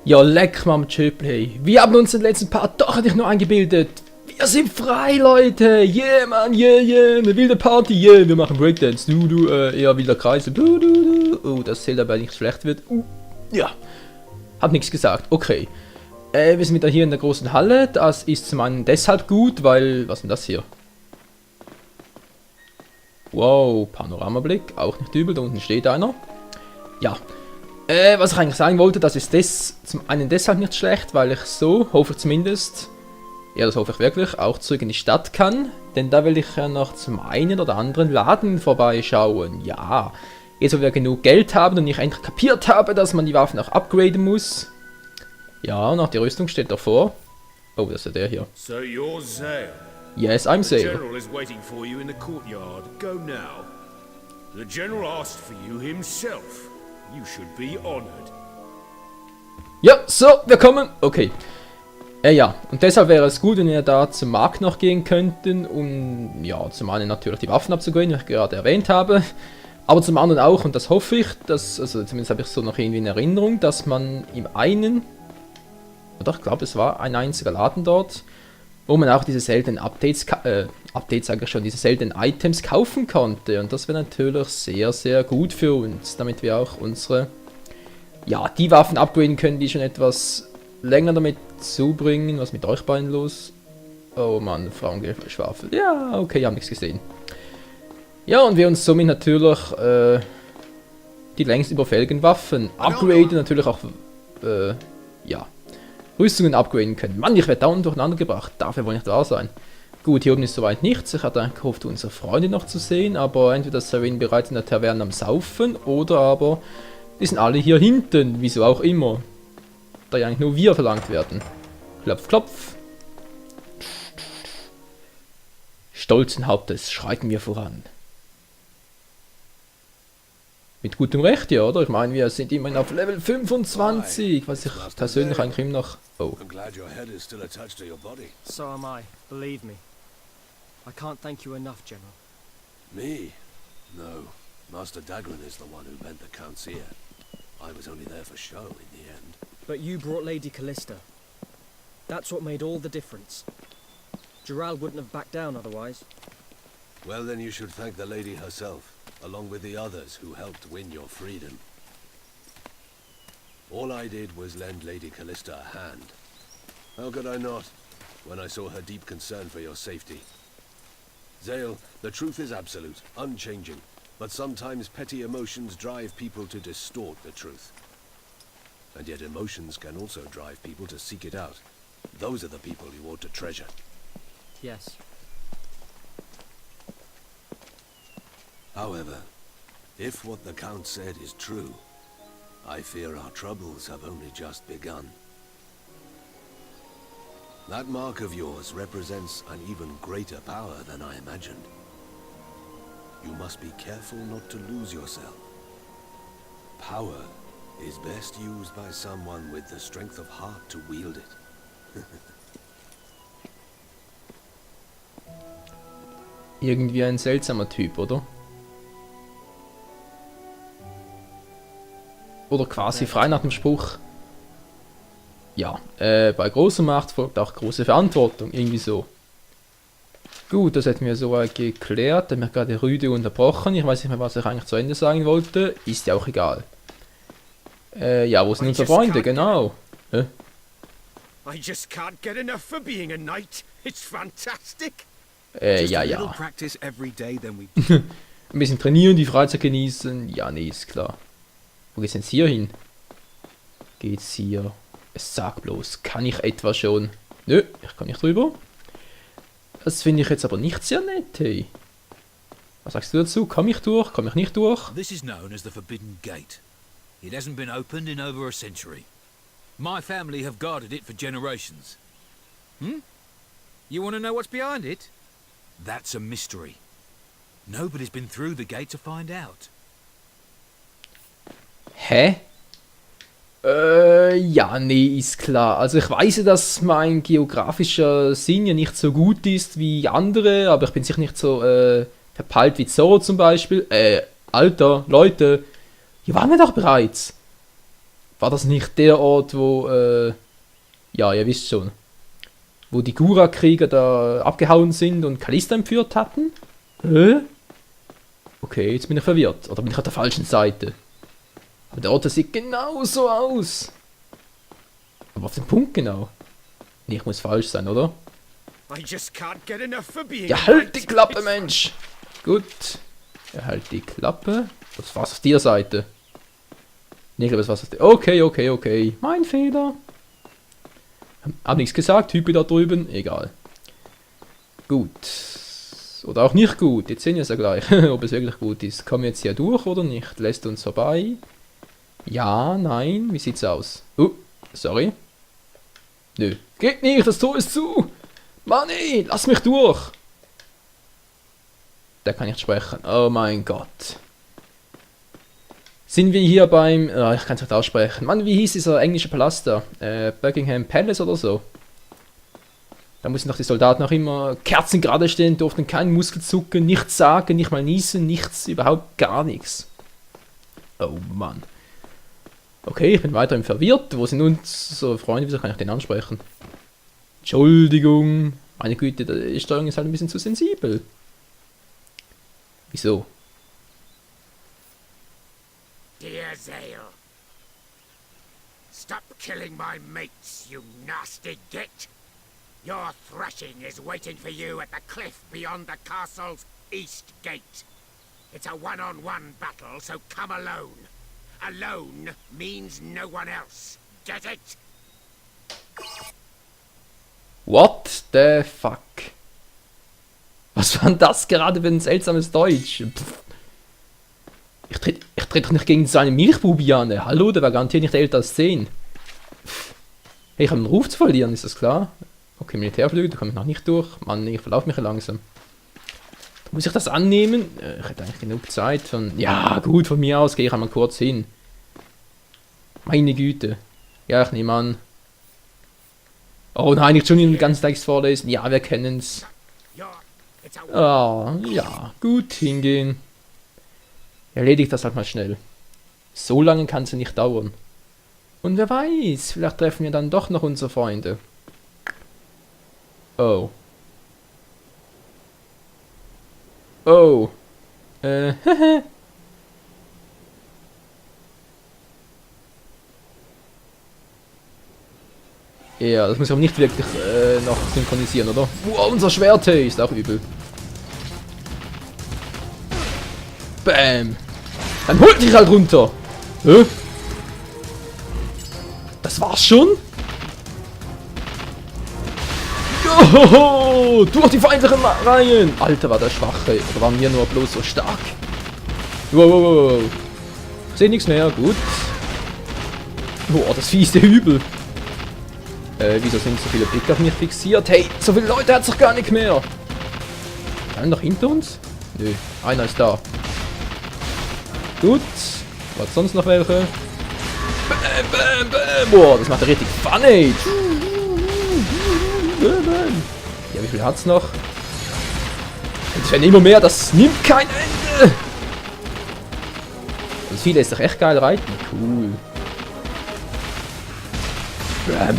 Ja, leck mal am Chöplay. Wir haben uns in den letzten Part doch endlich nur eingebildet. Wir sind frei, Leute. Yeah, man, yeah. Eine wilde Party, yeah. Wir machen Breakdance. Eher wilder Kreis. Oh, das zählt aber nicht schlecht wird. Ja, hab nichts gesagt. Okay. Wir sind wieder hier in der großen Halle. Das ist zum einen deshalb gut, weil... Was ist denn das hier? Wow, Panoramablick. Auch nicht übel. Da unten steht einer. Ja. Was ich eigentlich sagen wollte, das ist zum einen deshalb nicht schlecht, weil ich so, hoffe ich zumindest, ja das hoffe ich wirklich, auch zurück in die Stadt kann. Denn da will ich ja noch zum einen oder anderen Laden vorbeischauen. Ja, jetzt wo wir genug Geld haben und ich endlich kapiert habe, dass man die Waffen auch upgraden muss. Ja, und auch die Rüstung steht davor. Oh, das ist ja der hier. So you're Zale. Yes, I'm The Zale. General is waiting for you in the courtyard. Go now. The General asked for you himself. You should be honored. Ja, so, wir kommen. Okay. Ja, und deshalb wäre es gut, wenn wir da zum Markt noch gehen könnten, um, ja, zum einen natürlich die Waffen abzugraden, wie ich gerade erwähnt habe, aber zum anderen auch, und das hoffe ich, dass, also zumindest habe ich so noch irgendwie in Erinnerung, dass man im einen, oder ich glaube, es war ein einziger Laden dort, wo man auch diese seltenen Updates sage ich schon, diese seltenen Items kaufen konnte. Und das wäre natürlich sehr, sehr gut für uns, damit wir auch unsere, ja, die Waffen upgraden können, die schon etwas länger damit zubringen. Was mit euch beiden los? Oh Mann, Frauengeschwafel. Ja, okay, ich habe nichts gesehen. Ja, und wir uns somit natürlich die längst überfälligen Waffen upgraden, natürlich auch, ja, Rüstungen upgraden können. Mann, ich werde dauernd durcheinander gebracht. Dafür wohl nicht wahr sein. Gut, hier oben ist soweit nichts. Ich hatte eigentlich gehofft, unsere Freunde noch zu sehen, aber entweder sind wir bereits in der Taverne am Saufen oder aber die sind alle hier hinten, wieso auch immer. Da ja eigentlich nur wir verlangt werden. Klopf, klopf. Stolzen Hauptes schreiten wir voran. Mit gutem Recht, ja, oder? Ich meine, wir sind immerhin auf Level 25, was ich persönlich eigentlich immer noch... Oh. I'm glad your head is still attached to your body. So am I, believe me. I can't thank you enough, General. Me? No. Master Dagran is the one who bent the Count's ear. I was only there for show in the end. But you brought Lady Callista. That's what made all the difference. Gerald wouldn't have backed down otherwise. Well, then you should thank the lady herself, along with the others who helped win your freedom. All I did was lend Lady Callista a hand. How could I not, when I saw her deep concern for your safety? Zale, the truth is absolute, unchanging, but sometimes petty emotions drive people to distort the truth. And yet emotions can also drive people to seek it out. Those are the people you ought to treasure. Yes. However, if what the Count said is true, I fear our troubles have only just begun. That mark of yours represents an even greater power than I imagined. You must be careful not to lose yourself. Power is best used by someone with the strength of heart to wield it. Irgendwie ein seltsamer Typ, oder? Oder quasi frei nach dem Spruch. Ja, bei großer Macht folgt auch große Verantwortung, irgendwie so. Gut, das hätten wir soweit geklärt, dann haben wir gerade rüde unterbrochen. Ich weiß nicht mehr, was ich eigentlich zu Ende sagen wollte. Ist ja auch egal. Ja, wo sind unsere Freunde? Genau. Hä? I just can't get enough for being a knight. It's fantastic. Ja. Practice every day, then we Ein bisschen trainieren, die Freizeit genießen. Ja, nee, ist klar. Wo geht's denn hier hin? Geht's hier? Es sag bloß, kann ich etwa schon? Nö, ich kann nicht drüber. Das finde ich jetzt aber nicht sehr nett, hey. Was sagst du dazu? Komm ich durch? Komm ich nicht durch? This is known as the Forbidden Gate. It hasn't been opened in over a century. My family have guarded it for generations. You want to know what's behind it? That's a mystery. Nobody's been through the gate to find out. Hä? Ja, nee, ist klar. Also ich weiß ja, dass mein geografischer Sinn ja nicht so gut ist wie andere, aber ich bin sicher nicht so verpeilt wie Zorro zum Beispiel. Alter, Leute, hier waren wir doch bereits. War das nicht der Ort, wo, ja, ihr wisst schon, wo die Gura-Krieger da abgehauen sind und Callista entführt hatten? Hä? Okay, jetzt bin ich verwirrt. Oder bin ich auf der falschen Seite? Aber der Ort sieht genauso aus. Aber auf den Punkt genau. Nee, ich muss falsch sein, oder? I just can't get enough for being. Ja, halt die Klappe, Mensch! Gut. Ja, halt die Klappe. Das war's auf der Seite. Nee, ich glaube, das war's auf der... Okay. Mein Fehler. Hab nichts gesagt, Typ da drüben. Egal. Gut. Oder auch nicht gut. Jetzt sehen wir es ja gleich, ob es wirklich gut ist. Kommen wir jetzt hier durch oder nicht? Lässt uns vorbei? Ja, nein. Wie sieht's aus? Sorry. Nö. Geht nicht, das Tor ist zu. Mann, ey, lass mich durch. Da kann ich nicht sprechen. Oh mein Gott. Sind wir hier beim... ich kann es nicht aussprechen. Mann, wie hieß dieser englische Palast da? Buckingham Palace oder so? Da mussten doch die Soldaten auch immer Kerzen gerade stehen, durften keinen Muskel zucken, nichts sagen, nicht mal niesen, nichts, überhaupt gar nichts. Oh Mann. Okay, ich bin weiterhin verwirrt. Wo sind unsere Freunde? Wieso kann ich den ansprechen? Entschuldigung. Meine Güte, die Steuerung ist halt ein bisschen zu sensibel. Wieso? Dear Zale, stop killing my mates, you nasty git. Your thrashing is waiting for you at the cliff beyond the castle's east gate. It's a one-on-one battle, so come alone. Alone means no one else. Get it? What the fuck? Was war denn das gerade für ein seltsames Deutsch? Pff. Ich trete doch nicht gegen so einen Milchbubi an. Hallo, der war garantiert nicht älter als 10. Hey, ich habe einen Ruf zu verlieren, ist das klar? Okay, Militärflüge, da komme ich noch nicht durch. Mann, ich verlaufe mich langsam. Muss ich das annehmen? Ich hätte eigentlich genug Zeit. Ja, gut, von mir aus gehe ich einmal kurz hin. Meine Güte. Ja, ich nehme an. Oh nein, ich schon den ganzen Text vorlesen. Ja, wir kennen's. Ah, ja, gut, hingehen. Erledigt das halt mal schnell. So lange kann es ja nicht dauern. Und wer weiß, vielleicht treffen wir dann doch noch unsere Freunde. Oh. Oh. Ja, das muss ich aber nicht wirklich noch synchronisieren, oder? Wow, unser Schwert ist auch übel. Bam. Dann holt dich halt runter. Hä? Das war's schon? Johoho, durch die feindlichen Reihen. Alter, war der schwache. Oder waren wir nur bloß so stark? Wow. Ich sehe nichts mehr. Gut. Boah, das Vieh ist der übel. Wieso sind so viele Blicke auf mich fixiert? Hey, so viele Leute hat's doch gar nicht mehr. Einer noch hinter uns? Nö, einer ist da. Gut. Was sonst noch welche? Bam. Boah, das macht er richtig funny. Ja, wie viel hat's noch? Es werden immer mehr, das nimmt kein Ende. Das viele ist doch echt geil reiten. Cool.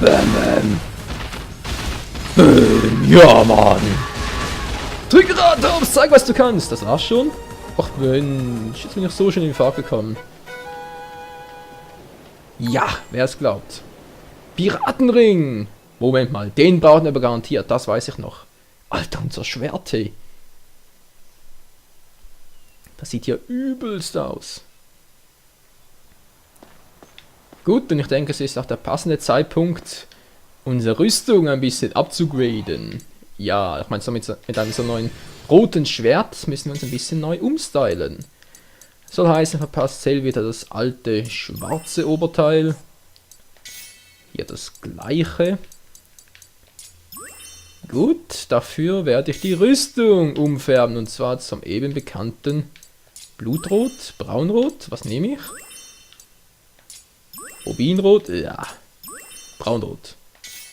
Bam. Ja, Mann. Drück Radaufs, zeig, was du kannst. Das war's schon. Ach Mensch, jetzt bin ich so schön in die Fahrt gekommen. Ja, wer es glaubt. Piratenring. Moment mal, den brauchen wir aber garantiert, das weiß ich noch. Alter, unser Schwert, hey. Das sieht ja übelst aus. Gut, und ich denke, es ist auch der passende Zeitpunkt, unsere Rüstung ein bisschen abzugraden. Ja, ich meine, so mit einem so neuen roten Schwert müssen wir uns ein bisschen neu umstylen. Soll heißen, verpasst Zale wieder das alte schwarze Oberteil. Hier das gleiche. Gut, dafür werde ich die Rüstung umfärben, und zwar zum eben bekannten Blutrot, Braunrot. Was nehme ich? Rubinrot, ja. Braunrot.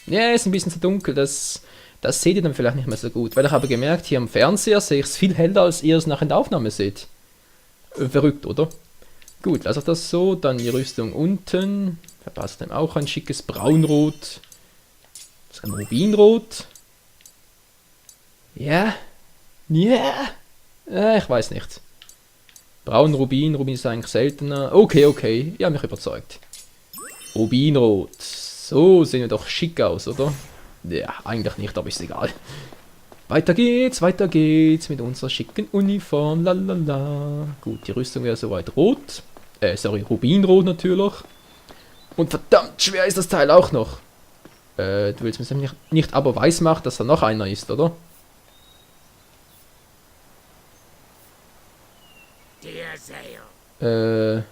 Ja, ist ein bisschen zu dunkel, das seht ihr dann vielleicht nicht mehr so gut, weil ich habe gemerkt, hier am Fernseher sehe ich es viel heller, als ihr es nachher in der Aufnahme seht. Verrückt, oder? Gut, lass auch das so. Dann die Rüstung unten. Verpasst dann auch ein schickes Braunrot. Das ist ein Rubinrot. Ja. Ja. Ich weiß nicht. Braun, Rubin. Rubin ist eigentlich seltener. Okay. Ja, mich überzeugt. Rubinrot. So sehen wir doch schick aus, oder? Ja, eigentlich nicht, aber ist egal. Weiter geht's mit unserer schicken Uniform. Lalala. Gut, die Rüstung wäre soweit rot. Rubinrot natürlich. Und verdammt schwer ist das Teil auch noch. Du willst mir nicht aber weiß machen, dass da noch einer ist, oder? Dear Zale,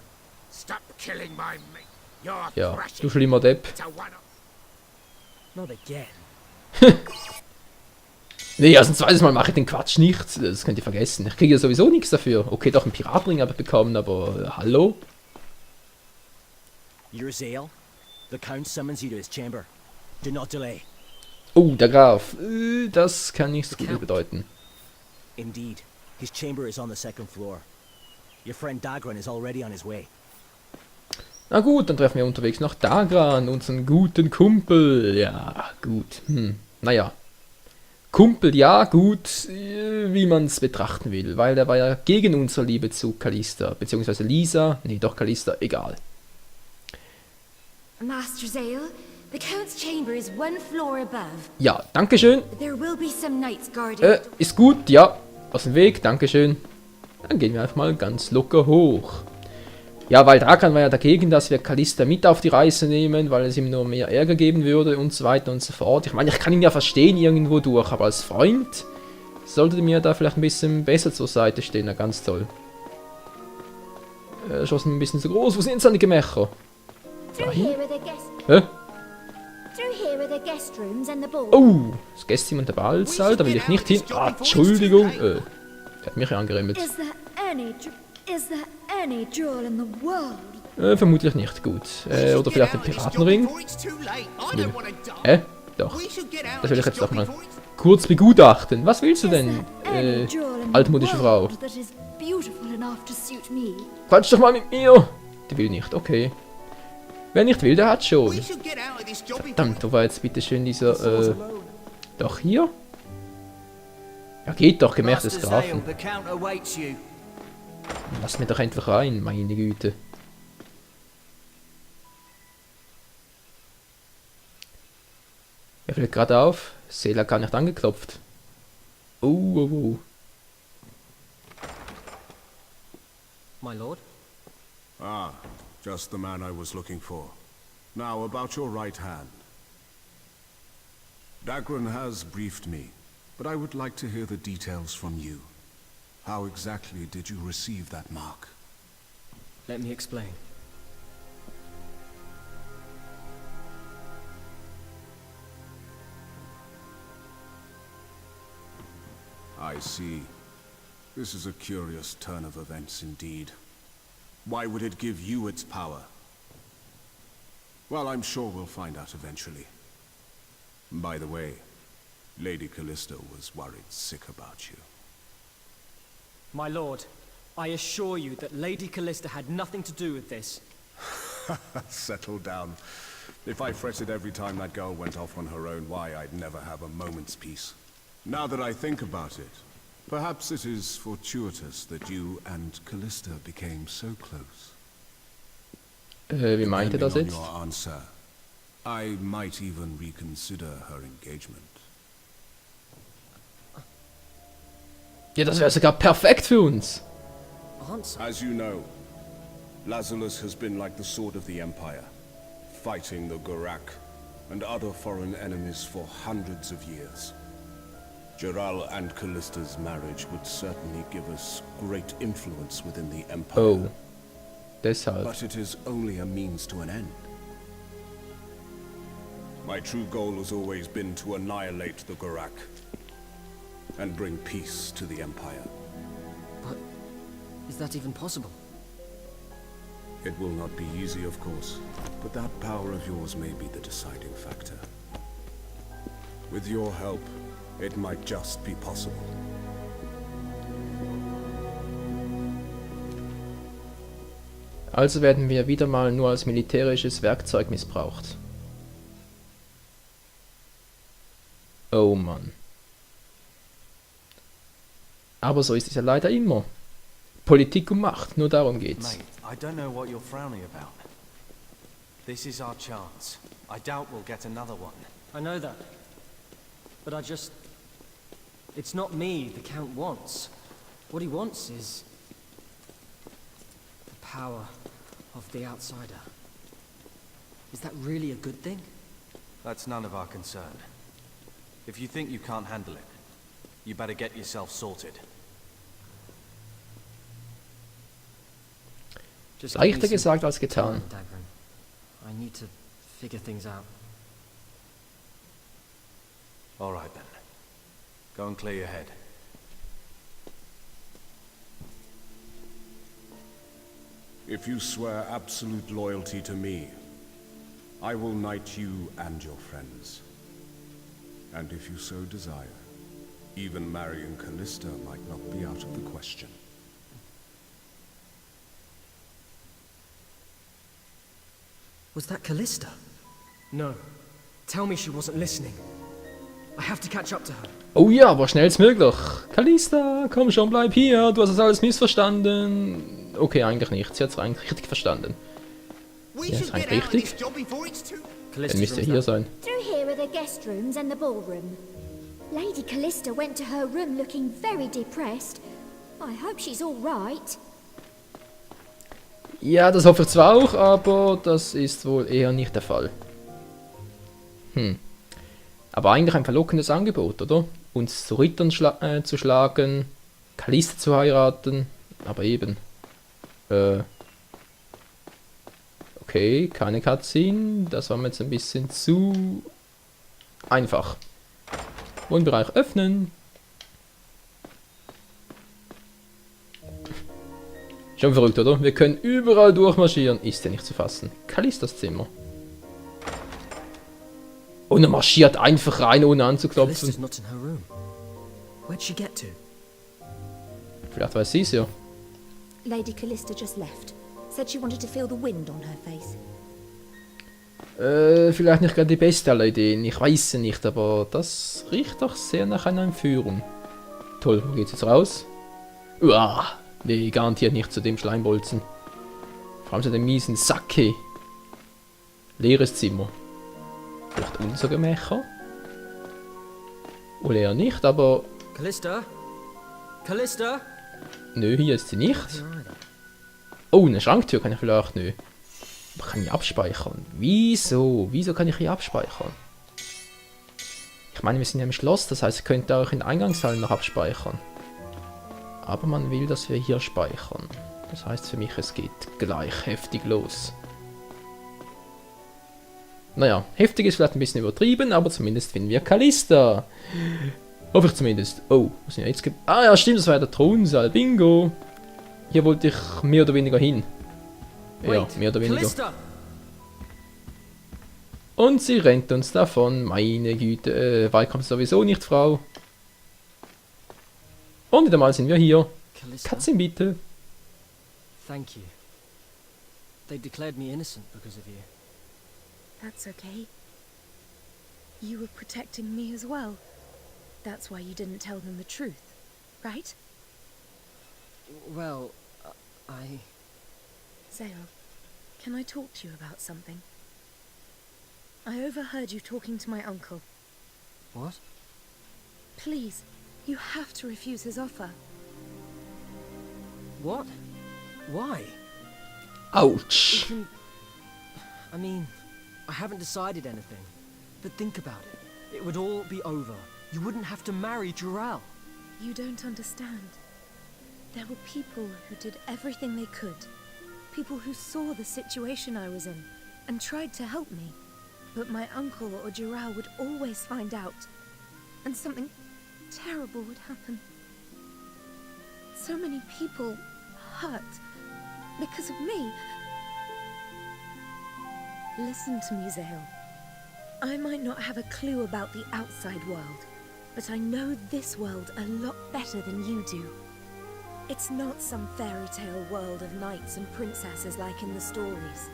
stop killing my mate. You're Ja, thrashing. du schlimmer Depp. It's a one-off. Not again. Nee, also ein zweites Mal mache ich den Quatsch nicht. Das könnt ihr vergessen. Ich kriege ja sowieso nichts dafür. Okay, doch einen Piratenring habe ich bekommen, aber hallo? You're Zale. The Count summons you to his chamber. Do not delay. Oh, der Graf. Das kann nichts Gutes bedeuten. Indeed. His chamber is on the second floor. Your friend Dagran is already on his way. Na gut, dann treffen wir unterwegs noch Dagran, unseren guten Kumpel. Ja, gut. Naja. Kumpel, ja, gut, wie man es betrachten will, weil der war ja gegen unsere Liebe zu Callista, beziehungsweise Lisa, nee, doch Callista, egal. Master Zale, the Count's chamber is one floor above. Ja, dankeschön. There will be some knights guarding. Ist gut, ja, aus dem Weg, dankeschön. Dann gehen wir einfach mal ganz locker hoch. Ja, weil Dagran war ja dagegen, dass wir Callista mit auf die Reise nehmen, weil es ihm nur mehr Ärger geben würde und so weiter und so fort. Ich meine, ich kann ihn ja verstehen irgendwo durch, aber als Freund solltet ihr mir da vielleicht ein bisschen besser zur Seite stehen. Na, ganz toll. Schossen ein bisschen zu groß. Wo sind seine Gemächer? Through here are the guest. Hä? Through here are the guest rooms and the ball. Oh, das Gästzimmer und der Ballsaal, da will ich nicht hin. Ah, Entschuldigung. Der hat mich ja angerempelt. Is there any jewel in the world? Vermutlich nicht. Gut. Oder vielleicht ein Piratenring. Nö. Doch. Das will ich jetzt doch mal kurz begutachten. Was willst du denn, altmodische Frau? That is beautiful enough to suit me. Quatsch doch mal mit mir! Die will nicht, okay. Wer nicht will, der hat schon. Verdammt, wo war jetzt bitte schön dieser, doch hier? Ja, geht doch, Gemächt des Grafen. the Count awaits you. Lass mir doch endlich rein, meine Güte. Er fällt gerade auf. Zale hat gar nicht angeklopft. Oh. My lord? Ah, just the man I was looking for. Now, about your right hand. Dagran has briefed me, but I would like to hear the details from you. How exactly did you receive that mark? Let me explain. I see. This is a curious turn of events indeed. Why would it give you its power? Well, I'm sure we'll find out eventually. By the way, Lady Callista was worried sick about you. My lord, I assure you that Lady Callista had nothing to do with this. Settle down. If I fretted every time that girl went off on her own, why, I'd never have a moment's peace. Now that I think about it, perhaps it is fortuitous that you and Callista became so close. Wie meint ihr das Depending jetzt? on your answer, I might even reconsider her engagement. Ja, das wäre sogar perfekt für uns. Answer? As you know, Lazarus has been like the sword of the Empire, fighting the Gorak and other foreign enemies for hundreds of years. Geral and Callista's marriage would certainly give us great influence within the Empire. Oh. Deshalb. But it is only a means to an end. My true goal has always been to annihilate the Gorak and bring peace to the Empire. But is that even possible? It will not be easy, of course, but that power of yours may be the deciding factor. With your help, it might just be possible. Also werden wir wieder mal nur als militärisches Werkzeug missbraucht. Oh Mann. Aber so ist es ja leider immer. Politik und Macht, nur darum geht's. Mate, I don't know what you're frowning about. This is our chance. I doubt we'll get another one. I know that. But I just... It's not me the Count wants. What he wants is... the power of the outsider. Is that really a good thing? That's none of our concern. If you think you can't handle it, you better get yourself sorted. Just give me Leichter some gesagt als getan. time, Dagran. I need to figure things out. All right then. Go and clear your head. If you swear absolute loyalty to me, I will knight you and your friends. And if you so desire, even marrying Callista might not be out of the question. Was that Callista? No. Tell me she wasn't listening. I have to catch up to her. Oh ja, aber schnellstmöglich. Callista, komm schon, bleib hier. Du hast das alles missverstanden. Okay, eigentlich nicht. Sie hat es eigentlich richtig verstanden. Ja, ist eigentlich richtig. Dann müsste hier sein. Through here are the guest rooms and the ballroom. Lady Callista went to her room looking very depressed. I hope she's all right. Ja, das hoffe ich zwar auch, aber das ist wohl eher nicht der Fall. Aber eigentlich ein verlockendes Angebot, oder? Uns zu Rittern zu schlagen, Callista zu heiraten, aber eben. Okay, keine Cutscene, das war mir jetzt ein bisschen zu einfach. Wohnbereich öffnen. Schon verrückt, oder? Wir können überall durchmarschieren. Ist ja nicht zu fassen. Callistas Zimmer. Und er marschiert einfach rein, ohne anzuklopfen. Callista's not in her room. Where'd she get to? Vielleicht weiß sie es ja. Lady Callista just left. Said she wanted to feel the wind on her face. Vielleicht nicht gerade die beste aller Ideen. Ich weiß es nicht, aber das riecht doch sehr nach einer Entführung. Toll, wo geht's jetzt raus? Uah, nee, garantiert nicht zu dem Schleimbolzen. Vor allem zu dem miesen Sacke. Leeres Zimmer. Vielleicht unser Gemächer? Oder eher nicht, aber... Callista? Callista? Nö, hier ist sie nicht. Here either. Oh, eine Schranktür kann ich vielleicht... Nö. Aber kann ich abspeichern? Wieso? Wieso kann ich hier abspeichern? Ich meine, wir sind ja im Schloss, das heißt, ich könnte auch in Eingangshallen noch abspeichern. Aber man will, dass wir hier speichern. Das heißt für mich, es geht gleich heftig los. Naja, heftig ist vielleicht ein bisschen übertrieben, aber zumindest finden wir Callista. Hoffe ich zumindest. Oh, was sind wir jetzt? Ah ja, stimmt, das war ja der Thronsaal. Bingo. Hier wollte ich mehr oder weniger hin. Ja, mehr oder weniger. Callista! Und sie rennt uns davon. Meine Güte, weit kommt sowieso nicht, Frau. Und wieder mal sind wir hier. Callista? Katzin, bitte. Thank you. They declared me innocent because of you. That's okay. You were protecting me as well. That's why you didn't tell them the truth, right? Well, I... Zale, can I talk to you about something? I overheard you talking to my uncle. What? Please, you have to refuse his offer. What? Why? Ouch. I mean, I haven't decided anything. But think about it. It would all be over. You wouldn't have to marry Jural. You don't understand. There were people who did everything they could. People who saw the situation I was in and tried to help me. But my uncle or Jural would always find out. And something terrible would happen. So many people hurt because of me. Listen to me, Zale. I might not have a clue about the outside world, but I know this world a lot better than you do. It's not some fairy tale world of knights and princesses like in the stories.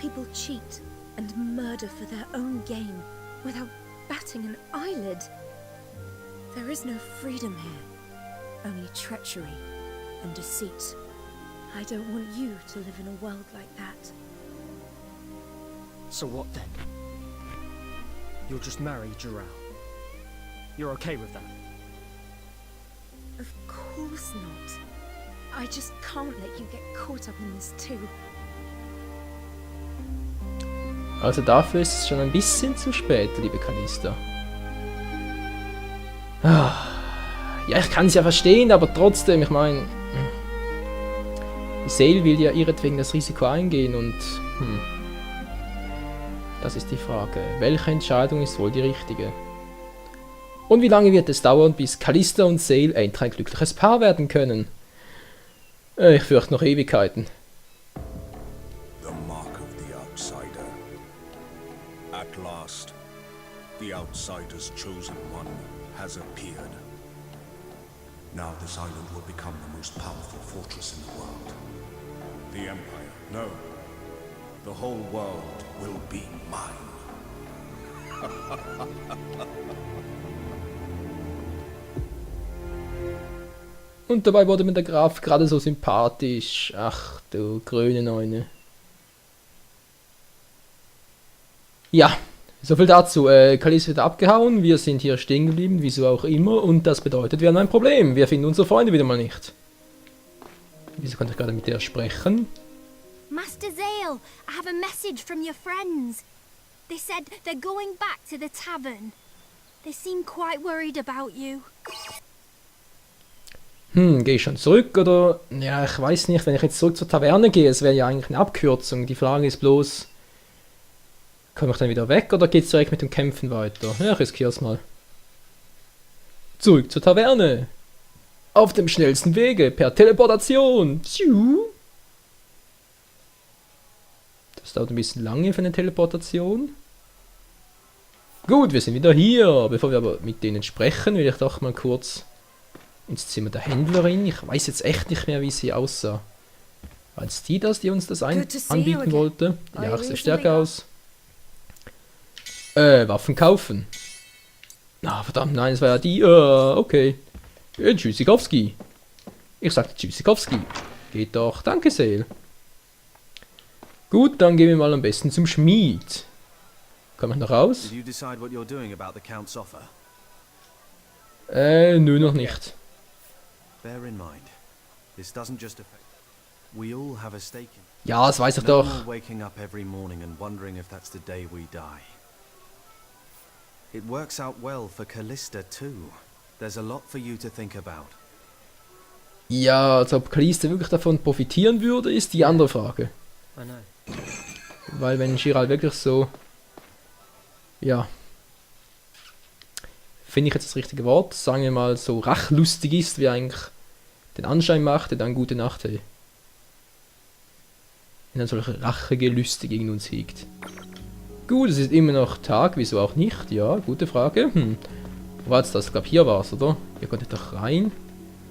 People cheat and murder for their own gain without batting an eyelid. There is no freedom here, only treachery and deceit. I don't want you to live in a world like that. So what then? You'll just marry Jirao. You're okay with that? Of course not. I just can't let you get caught up in this too. Also dafür ist es schon ein bisschen zu spät, liebe Callista. Ah, ja, ich kann es ja verstehen, aber trotzdem, ich meine... Zale will ja ihretwegen das Risiko eingehen und... Das ist die Frage. Welche Entscheidung ist wohl die richtige? Und wie lange wird es dauern, bis Callista und Zale endlich ein glückliches Paar werden können? Ich fürchte noch Ewigkeiten. The mark of the outsider. At last, the outsider's chosen one has appeared. Now this island will become the most powerful fortress in the world. The Empire, no. The whole world will be mine. Und dabei wurde mir der Graf gerade so sympathisch. Ach du grüne Neune. Ja, soviel dazu. Kali ist wieder abgehauen, wir sind hier stehen geblieben, wieso auch immer. Und das bedeutet, wir haben ein Problem. Wir finden unsere Freunde wieder mal nicht. Wieso konnte ich gerade mit der sprechen? Master Zale, I have a message from your friends. They said they're going back to the tavern. They seem quite worried about you. Gehe ich schon zurück oder... Ja, ich weiß nicht, wenn ich jetzt zurück zur Taverne gehe, es wäre ja eigentlich eine Abkürzung. Die Frage ist bloß... Komme ich dann wieder weg oder geht es direkt mit dem Kämpfen weiter? Ja, ich riskiere es mal. Zurück zur Taverne. Auf dem schnellsten Wege, per Teleportation. Das dauert ein bisschen lange für eine Teleportation. Gut, wir sind wieder hier. Bevor wir aber mit denen sprechen, will ich doch mal kurz ins Zimmer der Händlerin. Ich weiß jetzt echt nicht mehr, wie sie aussah. War es die die uns das anbieten wollte? Ja, sieht stärker aus. Waffen kaufen. Ah, verdammt, nein, es war ja die. Okay. Tschüssikowski. Ich sagte Tschüssikowski. Geht doch, danke Zale. Gut, dann gehen wir mal am besten zum Schmied. Komm ich noch raus? Did you decide what you're doing about the Count's offer? Nö, noch nicht. Bear in mind, this doesn't just affect... We all have a stake in... Ja, das weiß ich No doch. more waking up every morning and wondering if that's the day we die. It works out well for Callista too. There's a lot for you to think about. Ja, also ob Callista wirklich davon profitieren würde, ist die andere Frage. I know. Weil wenn Chiral wirklich so... Ja. Finde ich jetzt das richtige Wort? Sagen wir mal so rachlustig ist, wie eigentlich den Anschein machte, dann gute Nacht, hey. Wenn er solche Rachegelüste gegen uns hegt. Gut, es ist immer noch Tag, wieso auch nicht? Ja, gute Frage. Wo war jetzt das? Ich glaube, hier war es, oder? Ihr konntet doch rein.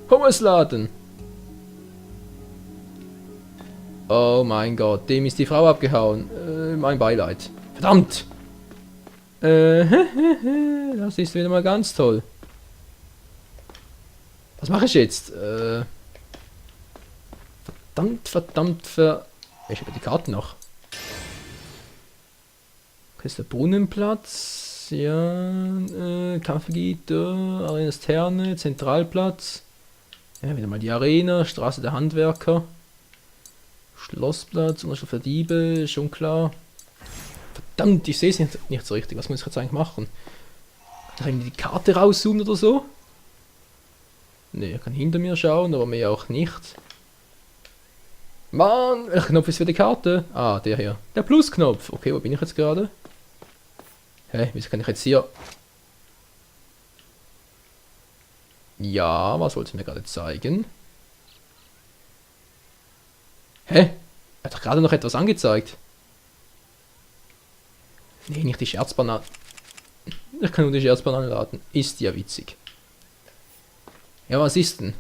Pommesladen! Oh mein Gott, dem ist die Frau abgehauen. Mein Beileid. Verdammt! Das ist wieder mal ganz toll. Was mache ich jetzt? Verdammt. Ich habe die Karten noch. Okay, ist der Brunnenplatz. Ja, Kaffeegitter, Arenas Terne, Zentralplatz. Ja, wieder mal die Arena, Straße der Handwerker. Schlossplatz, Unterschlupf für Diebe, schon klar. Verdammt, ich sehe es nicht so richtig. Was muss ich jetzt eigentlich machen? Kann ich irgendwie die Karte rauszoomen oder so? Ne, er kann hinter mir schauen, aber mehr auch nicht. Mann, welcher Knopf ist für die Karte? Ah, der hier. Der Plusknopf. Okay, wo bin ich jetzt gerade? Hä, wieso kann ich jetzt hier... Ja, was wollte sie mir gerade zeigen? Hä? Er hat doch gerade noch etwas angezeigt. Nee, nicht die Scherzbananen. Ich kann nur die Scherzbananen laden. Ist ja witzig. Ja, was ist denn?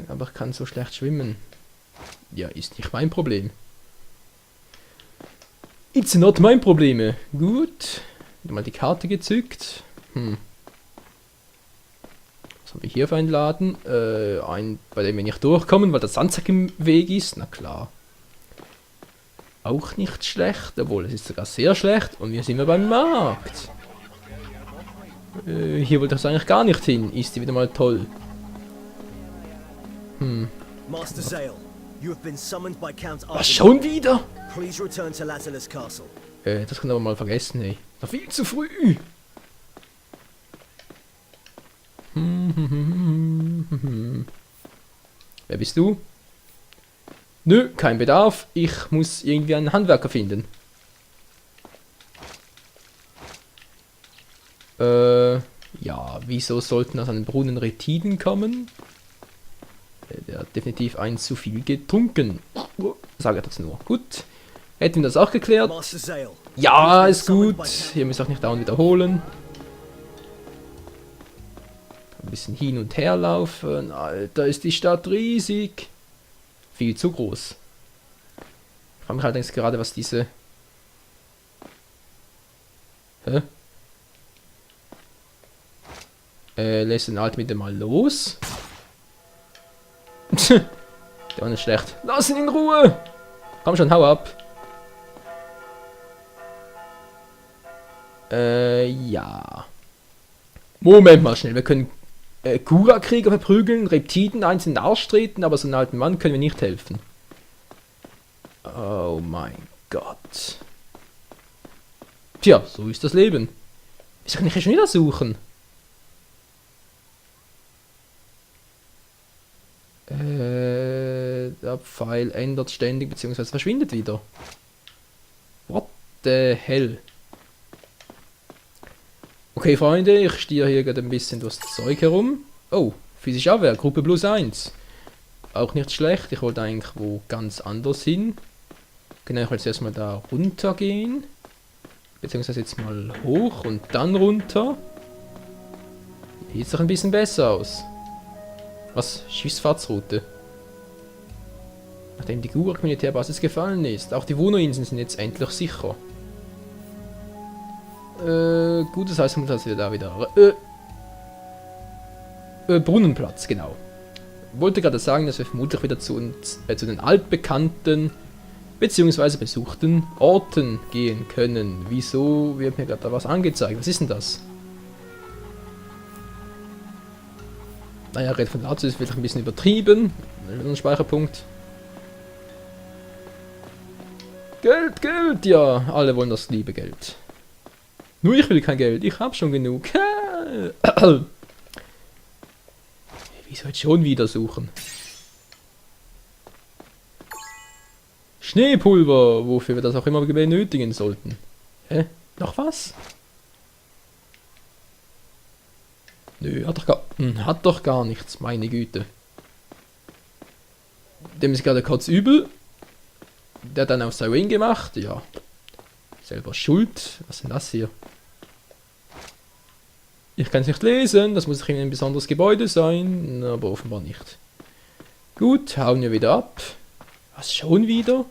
aber ich kann so schlecht schwimmen. Ja, ist nicht mein Problem. It's not mein Problem. Gut. Wieder mal die Karte gezückt. Was haben wir hier für einen Laden? Ein, bei dem wir nicht durchkommen, weil der Sandsack im Weg ist. Na klar. Auch nicht schlecht, obwohl es ist sogar sehr schlecht. Und wir sind beim Markt. Hier wollte ich eigentlich gar nicht hin. Ist die wieder mal toll. Master Zale, you have been summoned by Count Arden. Was, schon wieder? Please return to Lazarus Castle. Das kann ich aber mal vergessen, ey. Noch viel zu früh. Wer bist du? Nö, kein Bedarf. Ich muss irgendwie einen Handwerker finden. Ja, wieso sollten aus einem Brunnen Retiden kommen? Der hat definitiv ein zu viel getrunken. Sage ich das nur. Gut. Hätten wir das auch geklärt? Ja, ist gut. Hier müssen wir auch nicht dauernd wiederholen. Ein bisschen hin und her laufen. Alter, ist die Stadt riesig. Viel zu groß. Ich frage mich allerdings gerade, was diese... Hä? Lässt den Alt mit dem mal los. Der war nicht schlecht. Lass ihn in Ruhe! Komm schon, hau ab. Ja. Moment mal schnell. Wir können Kura-Krieger verprügeln, Reptiden eins in den Arsch treten, aber so einen alten Mann können wir nicht helfen. Oh mein Gott. Tja, so ist das Leben. Wieso kann ich hier schon wieder suchen? Der Pfeil ändert ständig, beziehungsweise verschwindet wieder. What the hell? Okay, Freunde, ich stehe hier gerade ein bisschen durchs Zeug herum. Oh, physische Abwehr, Gruppe +1. Auch nicht schlecht, ich wollte eigentlich wo ganz anders hin. Genau, ich wollte jetzt erstmal da runter gehen. Beziehungsweise jetzt mal hoch und dann runter. Hier sieht es doch ein bisschen besser aus. Was? Schiffsfahrtsroute. Nachdem die Gurak-Militärbasis gefallen ist. Auch die Wuno-Inseln sind jetzt endlich sicher. Gut, das heißt, dass wir da wieder... Brunnenplatz, genau. Wollte gerade sagen, dass wir vermutlich wieder zu den altbekannten beziehungsweise besuchten Orten gehen können. Wieso wird mir gerade da was angezeigt? Was ist denn das? Naja, Red von dazu ist vielleicht ein bisschen übertrieben. Ein Speicherpunkt. Geld, Geld, ja. Alle wollen das liebe Geld. Nur ich will kein Geld, ich hab schon genug. Wieso jetzt schon wieder suchen? Schneepulver, wofür wir das auch immer benötigen sollten. Hä? Noch was? Nö, hat doch gar nichts, meine Güte. Dem ist gerade kurz übel. Der hat dann auf Siren gemacht, ja. Selber schuld. Was ist denn das hier? Ich kann es nicht lesen, das muss in ein besonderes Gebäude sein, aber offenbar nicht. Gut, hauen wir wieder ab. Was, schon wieder?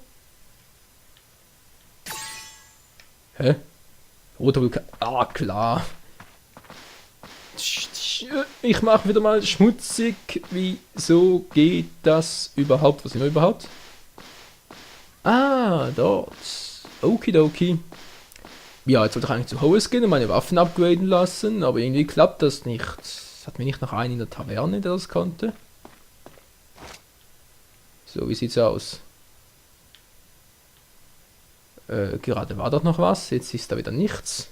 Hä? Roter Vulkan. Ah, klar. Ich mache wieder mal schmutzig. Wieso geht das überhaupt? Was sind wir überhaupt? Ah, dort. Okidoki. Ja, jetzt wollte ich eigentlich zu Hause gehen und meine Waffen upgraden lassen, aber irgendwie klappt das nicht. Hat mir nicht noch einen in der Taverne, der das konnte? So, wie sieht's aus? Gerade war doch noch was, jetzt ist da wieder nichts.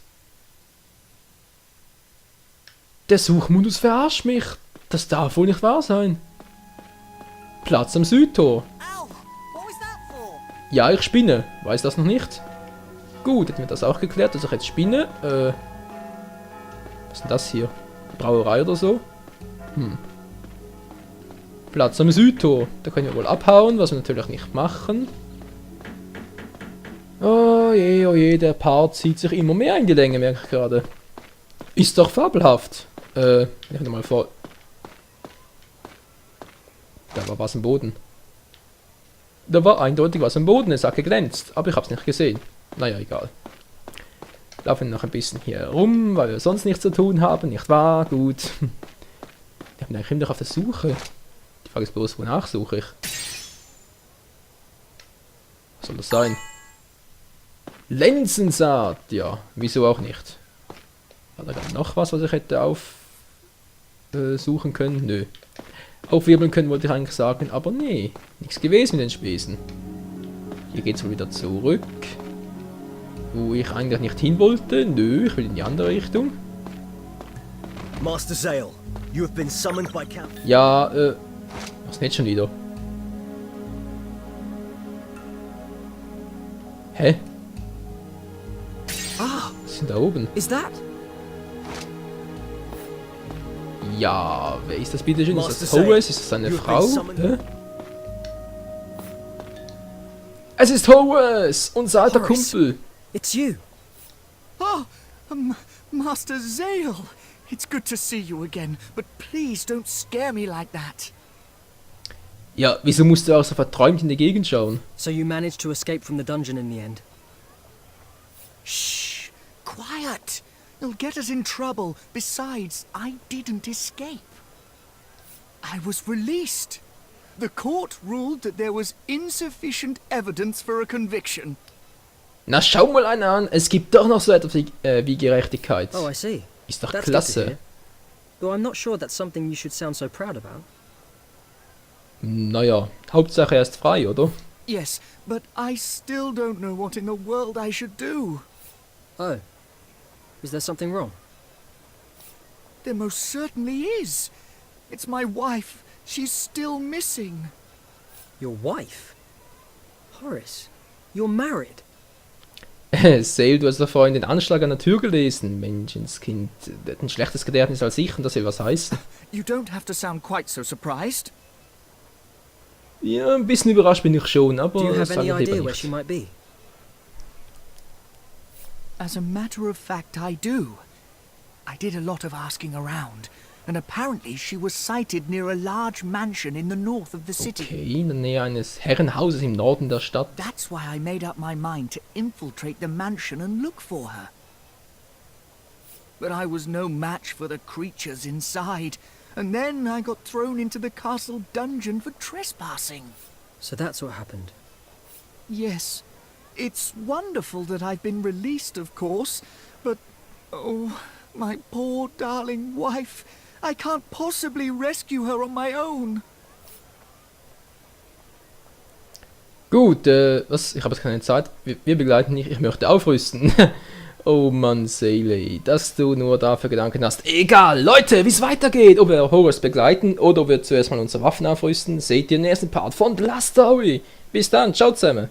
Der Suchmodus verarscht mich. Das darf wohl nicht wahr sein. Platz am Südtor. Ja, ich spinne. Weiß das noch nicht? Gut, hätten wir das auch geklärt, dass ich jetzt spinne. Was ist denn das hier? Brauerei oder so? Platz am Südtor. Da können wir wohl abhauen, was wir natürlich nicht machen. Oh je, der Part zieht sich immer mehr in die Länge, merke ich gerade. Ist doch fabelhaft. Ich mal vor. Da war was im Boden. Da war eindeutig was im Boden, es hat geglänzt, aber ich hab's nicht gesehen. Naja, egal. Laufen noch ein bisschen hier rum, weil wir sonst nichts zu tun haben, nicht wahr? Gut. Wir haben eigentlich immer noch auf der Suche. Die Frage ist bloß, wonach suche ich? Was soll das sein? Lensensaat, ja, wieso auch nicht. War da noch was ich hätte aufsuchen können? Nö. Aufwirbeln können wollte ich eigentlich sagen, aber nee, nichts gewesen mit den Spesen. Hier geht's wohl wieder zurück. Wo ich eigentlich nicht hin wollte. Nö, ich will in die andere Richtung. Master Zale, you have been summoned by Count. Ja, was nicht schon wieder? Hä? Ah, Was ist denn da oben? is that? Ja, wer ist das bitte schön? Ist das Master Horace? Ist das seine You've been Frau? summoned. Hä? Es ist Horace! Unser alter Horace. Kumpel! It's you. Oh, Master Zale. It's good to see you again, but please don't scare me like that. Ja, wieso musst du auch so verträumt in die Gegend schauen? So you managed to escape from the dungeon in the end. Shh! Quiet! You'll get us in trouble. Besides, I didn't escape. I was released. The court ruled that there was insufficient evidence for a conviction. Na, schau mal einer an, es gibt doch noch so etwas wie Gerechtigkeit. Oh, I see. Ist doch That's good to klasse. hear. Though I'm not sure that's something you should sound so proud about. Naja, Hauptsache er ist frei, oder? Yes, but I still don't know what in the world I should do. Oh. Is there something wrong? There most certainly is. It's my wife. She's still missing. Your wife? Horace, you're married. Sale, du hast doch vorhin den Anschlag an der Tür gelesen. Menschenskind, der hat ein schlechtes Gedächtnis als ich und das will was heißen. You don't have to sound quite so surprised. Ja, ein bisschen überrascht bin ich schon, aber Do you have sag any ich lieber idea where nicht. she might be? As a matter of fact, I do. I did a lot of asking around, and apparently she was sighted near a large mansion in the north of the city. Okay, in der Nähe eines Herrenhauses im Norden der Stadt. That's why I made up my mind to infiltrate the mansion and look for her. But I was no match for the creatures inside, and then I got thrown into the castle dungeon for trespassing. So that's what happened. Yes, it's wonderful that I've been released, of course, but oh, my poor darling wife. I can't possibly rescue her on my own. Gut, was? Ich habe jetzt keine Zeit. Wir begleiten dich. Ich möchte aufrüsten. Oh Mann, Sale, dass du nur dafür Gedanken hast. Egal, Leute, wie es weitergeht. Ob wir Horace begleiten oder ob wir zuerst mal unsere Waffen aufrüsten, seht ihr im nächsten Part von The Last Story. Bis dann, ciao zusammen.